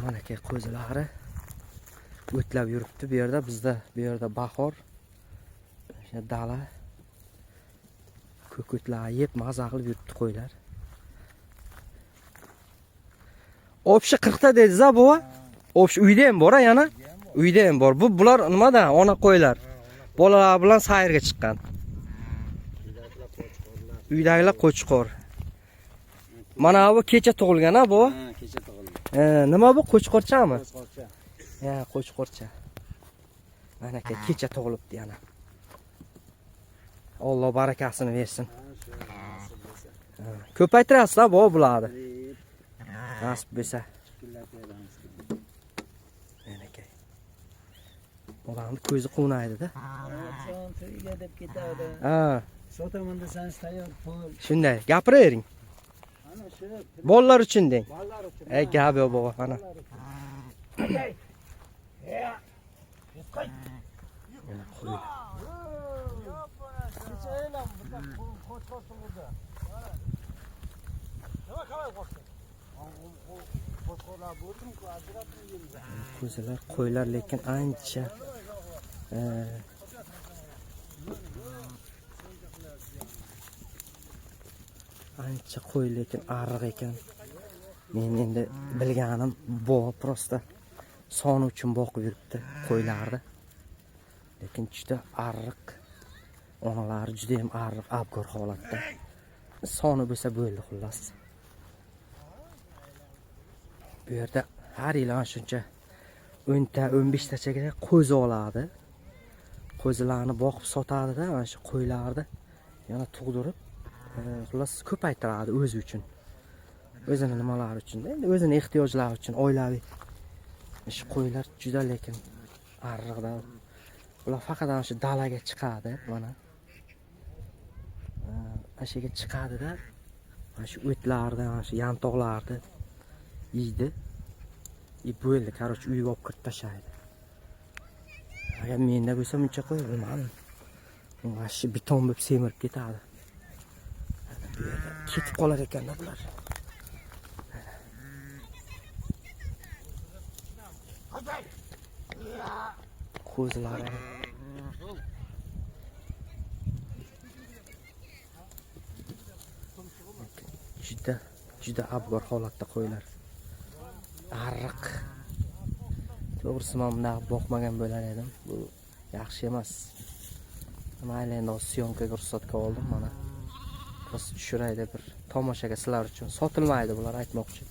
Mana aka qo'zilari o'tlab yuribdi. Bu yerda bizda bu yerda bahor. O'sha dala ko'kotlar yeb maza qilib yuribdi qo'ylar. Opshi 40 ta dediz-a bova? Opshi uyda ham bor yana? Uyda ham bor. Bular nimada? Ona qo'ylar. Bolalar bilan sayrga chiqqan. Uydagilar qo'chqor. Mana bu kecha tug'ilgan-a bu? Ha, kecha tug'ilgan. Nima bu qo'chqorchami? Qo'chqorcha. Ha, qo'chqorcha. Mana aka kecha tug'ilibdi yana. Alloh barakasini bersin. Ko'paytirasizlar bu bularni. Nasib bo'lsa. Mana aka. Ularning ko'zi quvnaydi-da. To'yga deb ketadi. Ha. Sotaman desangiz tayyor pul. Shunday, gapiravering. Ana shu Bolalar uchun deng. bolalar uchun. Ey gap yo'q baba, ana. Ko'zalar qo'ylar lekin ancha ancha qo'y lekin ariq ekan. Men endi bilganim bu prosta son uchun boqib yuribdi qo'ylarni. Lekin juda ariq. Onalari juda ham ariq, abgor holatda. Soni bo'lsa bo'ldi xullas. Bu yerda har yil ana shuncha 10 ta 15 tachaga qo'zi oladi. Qo'zilarni boqib sotadi-da, ana shu qo'ylarni yana tug'dirib, xullas ko'paytiradi o'zi uchun. O'zini nimalari uchun-da, endi o'zini ehtiyojlari uchun oilaviy. Shu qo'ylar juda lekin ariqda. Ular faqat ana shu dalaga chiqadi, mana. Ana shu yerga chiqadi-da, mana shu o'tlarni, mana shu yantoqlarni yeydi. Bo'ldi, qarochi uyga olib kirib tashlaydi. Agar menda bo'lsa buncha qo'y bilmadim. Mana shu beton bo'lib semirib ketadi. Bu yerda ketib qolar ekan bular. Qo'zilari. Juda abgor holatda qo'ylar. Ariq. To'g'risi men bunday boqmagan bo'lar edim. Bu yaxshi emas. Mayli endi syomkaga ruxsatga oldim mana. Biz tushiray deb bir tomoshaga sizlar uchun sotilmaydi bular aytmoqchi.